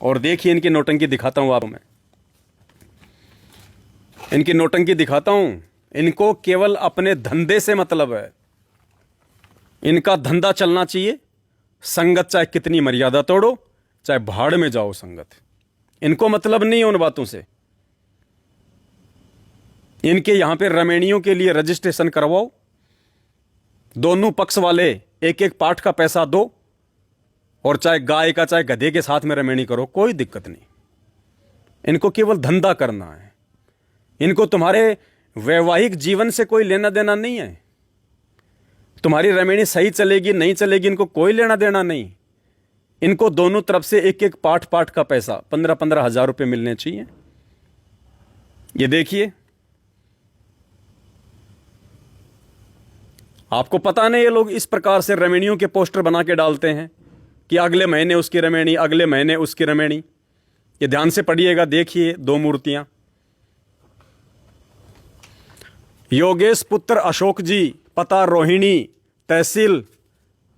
और देखिए इनकी नौटंकी दिखाता हूँ आपको मैं, इनकी नौटंकी दिखाता हूँ। इनको केवल अपने धंधे से मतलब है, इनका धंधा चलना चाहिए। संगत चाहे कितनी मर्यादा तोड़ो, चाहे भाड़ में जाओ संगत, इनको मतलब नहीं है उन बातों से। इनके यहां पे रमेणियों के लिए रजिस्ट्रेशन करवाओ, दोनों पक्ष वाले एक एक पाठ का पैसा दो, और चाहे गाय का चाहे गधे के साथ में रमेणी करो, कोई दिक्कत नहीं। इनको केवल धंधा करना है, इनको तुम्हारे वैवाहिक जीवन से कोई लेना देना नहीं है। तुम्हारी रमेणी सही चलेगी नहीं चलेगी, इनको कोई लेना देना नहीं। इनको दोनों तरफ से एक एक पाठ पाठ का पैसा 15-15 हजार रुपये मिलने चाहिए। ये देखिए, आपको पता नहीं ये लोग इस प्रकार से रमेणियों के पोस्टर बना के डालते हैं कि अगले महीने उसकी रमेणी, अगले महीने उसकी रमेणी। ये ध्यान से पढ़िएगा, देखिए दो मूर्तियां। योगेश पुत्र अशोक जी, पता रोहिणी, तहसील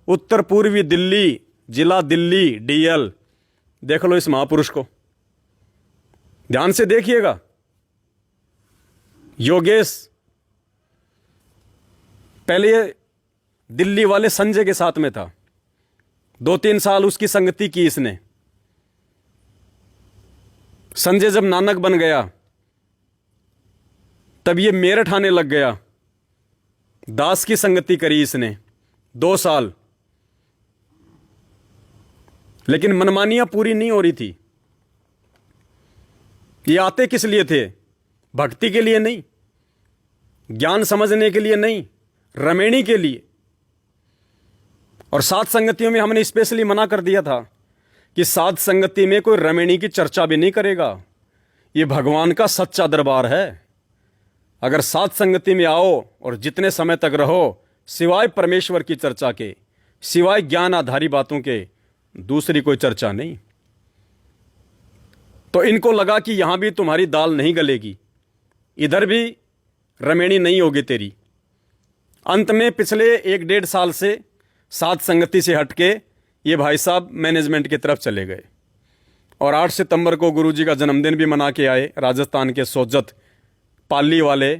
उत्तर पूर्वी दिल्ली, जिला दिल्ली, डीएल। देख लो इस महापुरुष को, ध्यान से देखिएगा। योगेश पहले ये दिल्ली वाले संजय के साथ में था, 2-3 साल उसकी संगति की इसने। संजय जब नानक बन गया तब ये मेरठ आने लग गया। दास की संगति करी इसने 2 साल, लेकिन मनमानियां पूरी नहीं हो रही थी। ये आते किस लिए थे? भक्ति के लिए नहीं, ज्ञान समझने के लिए नहीं, रमेणी के लिए। और साध संगतियों में हमने स्पेशली मना कर दिया था कि साध संगति में कोई रमेणी की चर्चा भी नहीं करेगा। ये भगवान का सच्चा दरबार है। अगर साध संगति में आओ और जितने समय तक रहो, सिवाय परमेश्वर की चर्चा के, सिवाय ज्ञान आधारी बातों के, दूसरी कोई चर्चा नहीं। तो इनको लगा कि यहां भी तुम्हारी दाल नहीं गलेगी, इधर भी रमेणी नहीं होगी तेरी। अंत में पिछले 1-1.5 साल से साध संगति से हटके ये भाई साहब मैनेजमेंट की तरफ चले गए। और 8 सितंबर को गुरुजी का जन्मदिन भी मना के आए राजस्थान के सोजत पाली वाले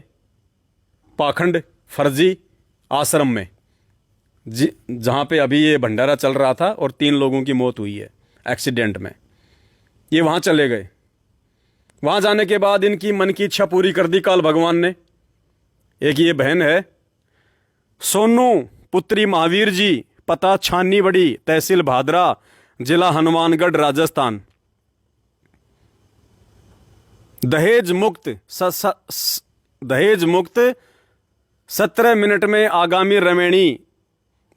पाखंड फर्जी आश्रम में, जहाँ पे अभी ये भंडारा चल रहा था और 3 लोगों की मौत हुई है एक्सीडेंट में। ये वहाँ चले गए। वहाँ जाने के बाद इनकी मन की इच्छा पूरी कर दी काल भगवान ने। एक ये बहन है सोनू पुत्री महावीर जी, पता छानी बड़ी, तहसील भादरा, जिला हनुमानगढ़, राजस्थान। दहेज मुक्त 17 मिनट में आगामी रमेणी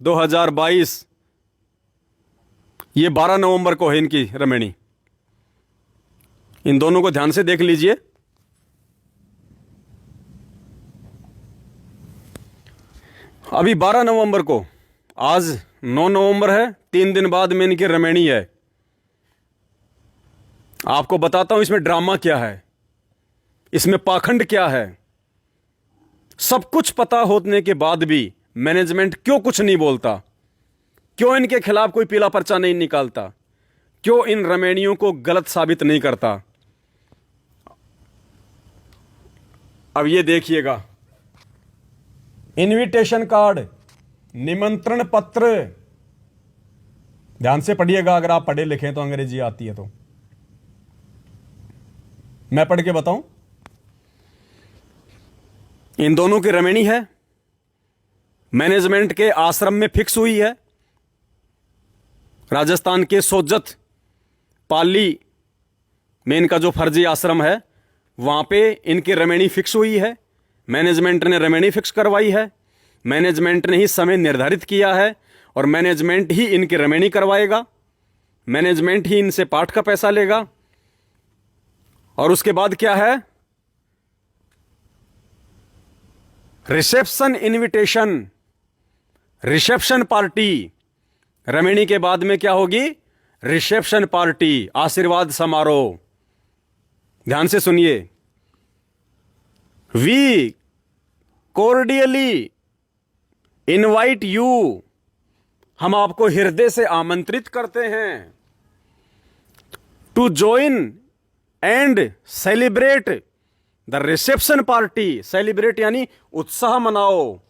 2022। ये 12 नवंबर को है इनकी रमेणी। इन दोनों को ध्यान से देख लीजिए। अभी 12 नवंबर को, आज 9 नवंबर है, 3 दिन बाद में इनकी रमेणी है। आपको बताता हूं इसमें ड्रामा क्या है, इसमें पाखंड क्या है। सब कुछ पता होने के बाद भी मैनेजमेंट क्यों कुछ नहीं बोलता? क्यों इनके खिलाफ कोई पीला पर्चा नहीं निकालता? क्यों इन रमेणियों को गलत साबित नहीं करता? अब ये देखिएगा, इनविटेशन कार्ड, निमंत्रण पत्र। ध्यान से पढ़िएगा, अगर आप पढ़े लिखे तो, अंग्रेजी आती है तो। मैं पढ़ के बताऊं। इन दोनों की रमेणी है, मैनेजमेंट के आश्रम में फिक्स हुई है। राजस्थान के सोजत पाली में इनका जो फर्जी आश्रम है, वहां पे इनकी रमेणी फिक्स हुई है। मैनेजमेंट ने रमेणी फिक्स करवाई है, मैनेजमेंट ने ही समय निर्धारित किया है, और मैनेजमेंट ही इनकी रमेणी करवाएगा, मैनेजमेंट ही इनसे पाठ का पैसा लेगा। और उसके बाद क्या है? Reception invitation, reception party. रमेणी के बाद में क्या होगी? रिसेप्शन पार्टी, आशीर्वाद समारोह। ध्यान से सुनिए। वी कोर्डियली इनवाइट यू, हम आपको हृदय से आमंत्रित करते हैं to join and celebrate the reception party. Celebrate यानी उत्साह मनाओ,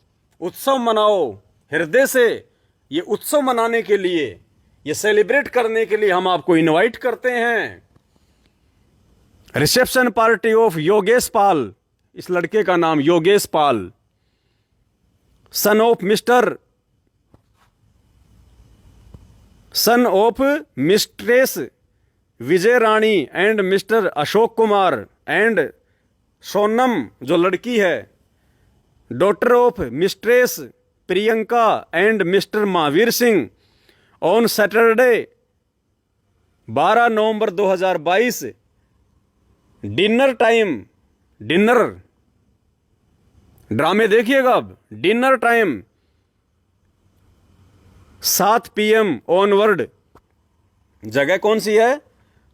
उत्सव मनाओ हृदय से। ये उत्सव मनाने के लिए, ये सेलिब्रेट करने के लिए हम आपको इनवाइट करते हैं। Reception party of Yogesh Pal, इस लड़के का नाम Yogesh Pal, son of mistress Vijay Rani and mister Ashok Kumar and Sonam जो लड़की है, daughter of mistress Priyanka and mister Mahavir Singh, on Saturday 12 November 2022 dinner time. Dinner ड्रामे देखिएगा अब। Dinner time 7 PM onward. जगह कौन सी है?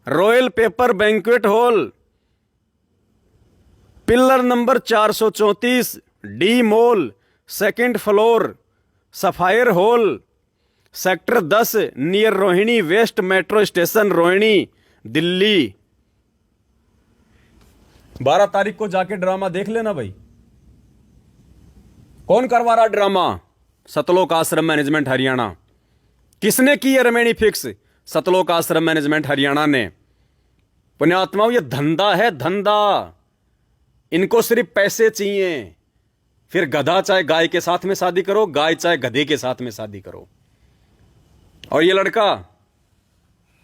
Royal paper banquet hall, pillar number 434, D mall, 2nd floor, sapphire hall, sector 10, near Rohini waste metro station, Rohini, Delhi. 12 तारीख को जाके ड्रामा देख लेना भाई। कौन करवा रहा ड्रामा? सतलोक आश्रम मैनेजमेंट हरियाणा। किसने की है रमेणी फिक्स? सतलोक आश्रम मैनेजमेंट हरियाणा ने। पुण्यात्माओं, ये धंधा है, धंधा। इनको सिर्फ पैसे चाहिए। फिर गधा चाहे गाय के साथ में शादी करो, गाय चाहे गधे के साथ में शादी करो। और ये लड़का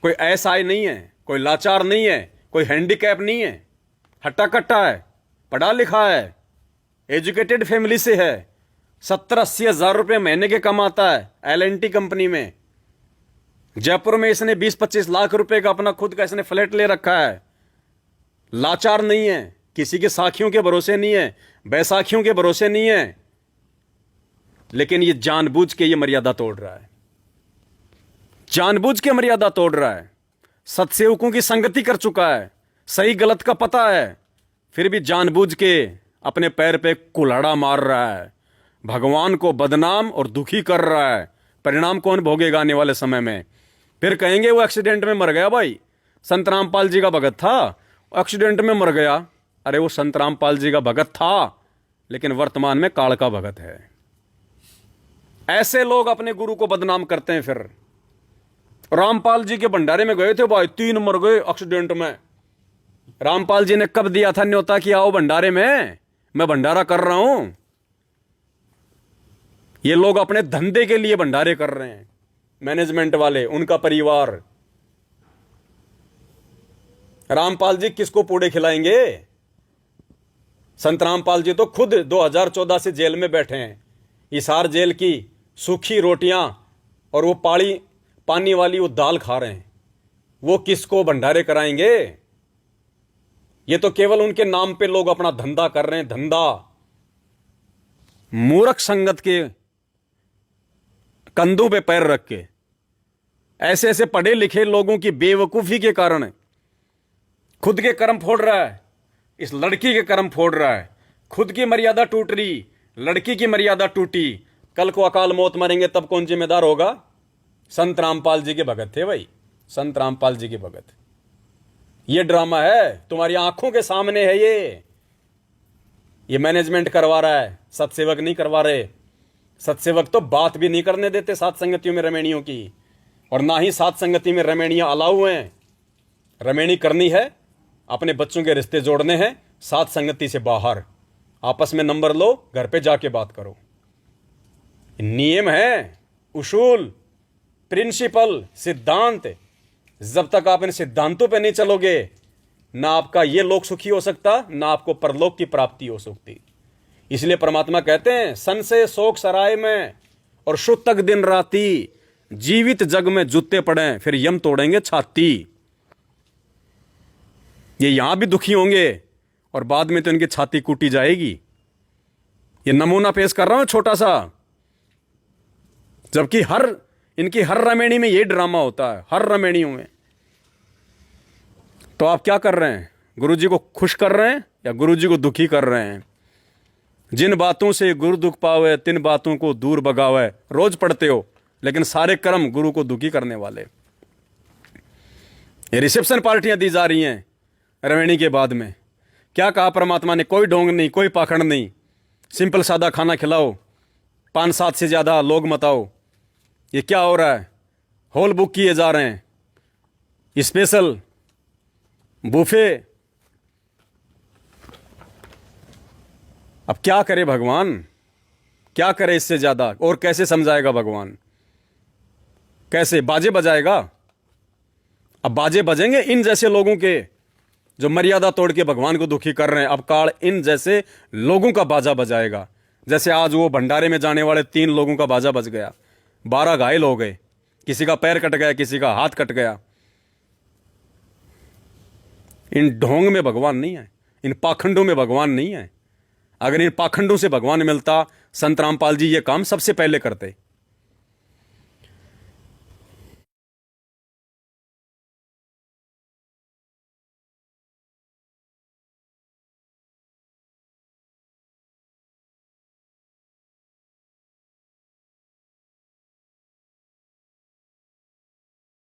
कोई ऐसा ही नहीं है, कोई लाचार नहीं है, कोई हैंडीकैप नहीं है, हट्टा कट्टा है, पढ़ा लिखा है, एजुकेटेड फैमिली से है। 70-80 हज़ार रुपये महीने के कमाता है L&T कंपनी में। जयपुर में इसने 20-25 लाख रुपए का अपना खुद का इसने फ्लैट ले रखा है। लाचार नहीं है, किसी के साखियों के भरोसे नहीं है, बैसाखियों के भरोसे नहीं है। लेकिन ये जानबूझ के ये मर्यादा तोड़ रहा है, जानबूझ के मर्यादा तोड़ रहा है। सत्सेवकों की संगति कर चुका है, सही गलत का पता है, फिर भी जानबूझ के अपने पैर पे कुल्हाड़ा मार रहा है। भगवान को बदनाम और दुखी कर रहा है। परिणाम कौन भोगेगा आने वाले समय में? फिर कहेंगे वो एक्सीडेंट में मर गया। भाई संत रामपाल जी का भगत था, एक्सीडेंट में मर गया। अरे वो संत रामपाल जी का भगत था, लेकिन वर्तमान में काल का भगत है। ऐसे लोग अपने गुरु को बदनाम करते हैं। फिर रामपाल जी के भंडारे में गए थे भाई, 3 मर गए एक्सीडेंट में। रामपाल जी ने कब दिया था न्योता कि आओ भंडारे में, मैं भंडारा कर रहा हूं। ये लोग अपने धंधे के लिए भंडारे कर रहे हैं, मैनेजमेंट वाले, उनका परिवार। रामपाल जी किसको पूड़े खिलाएंगे? संत रामपाल जी तो खुद 2014 से जेल में बैठे हैं। हिसार जेल की सूखी रोटियां और वो पानी वाली वो दाल खा रहे हैं। वो किसको भंडारे कराएंगे? ये तो केवल उनके नाम पे लोग अपना धंधा कर रहे हैं, धंधा। मूर्ख संगत के कंधों पे पैर रख के, ऐसे ऐसे पढ़े लिखे लोगों की बेवकूफी के कारण खुद के कर्म फोड़ रहा है, इस लड़की के कर्म फोड़ रहा है। खुद की मर्यादा टूट रही, लड़की की मर्यादा टूटी। कल को अकाल मौत मरेंगे तब कौन जिम्मेदार होगा? संत रामपाल जी के भगत थे भाई, संत रामपाल जी के भगत। ये ड्रामा है, तुम्हारी आंखों के सामने है। ये मैनेजमेंट करवा रहा है, सत्सेवक नहीं करवा रहे। सत्सेवक तो बात भी नहीं करने देते सात संगतियों में रमेणियों की, और ना ही सात संगति में रमेणियां अलाउ हैं। रमेणी करनी है, अपने बच्चों के रिश्ते जोड़ने हैं, सात संगति से बाहर। आपस में नंबर लो, घर पे जाके बात करो। नियम है, उसूल, प्रिंसिपल, सिद्धांत। जब तक आप इन सिद्धांतों पे नहीं चलोगे, ना आपका ये लोक सुखी हो सकता, ना आपको परलोक की प्राप्ति हो सकती। इसलिए परमात्मा कहते हैं, सन से शोक सराय में और शुद्ध तक दिन राती, जीवित जग में जूते पड़े, फिर यम तोड़ेंगे छाती। ये यहां भी दुखी होंगे और बाद में तो इनकी छाती कूटी जाएगी। ये नमूना पेश कर रहा हूं छोटा सा, जबकि इनकी हर रमेणी में ये ड्रामा होता है, हर रमेणियों में। तो आप क्या कर रहे हैं? गुरुजी को खुश कर रहे हैं या गुरुजी को दुखी कर रहे हैं? जिन बातों से गुरु दुख पावे, तिन बातों को दूर भगावे। रोज पढ़ते हो, लेकिन सारे कर्म गुरु को दुखी करने वाले। ये रिसेप्शन पार्टियां दी जा रही हैं रवेणी के बाद में। क्या कहा परमात्मा ने? कोई ढोंग नहीं, कोई पाखंड नहीं, सिंपल सादा खाना खिलाओ, 5-7 से ज़्यादा लोग मत आओ। ये क्या हो रहा है? हॉल बुक किए जा रहे हैं, स्पेशल बुफे। अब क्या करे भगवान, क्या करे इससे ज़्यादा? और कैसे समझाएगा भगवान? कैसे बाजे बजाएगा? अब बाजे बजेंगे इन जैसे लोगों के जो मर्यादा तोड़ के भगवान को दुखी कर रहे हैं। अब काल इन जैसे लोगों का बाजा बजाएगा। जैसे आज वो भंडारे में जाने वाले 3 लोगों का बाजा बज गया, 12 घायल हो गए, किसी का पैर कट गया, किसी का हाथ कट गया। इन ढोंग में भगवान नहीं है, इन पाखंडों में भगवान नहीं है। अगर इन पाखंडों से भगवान मिलता, संत रामपाल जी ये काम सबसे पहले करते।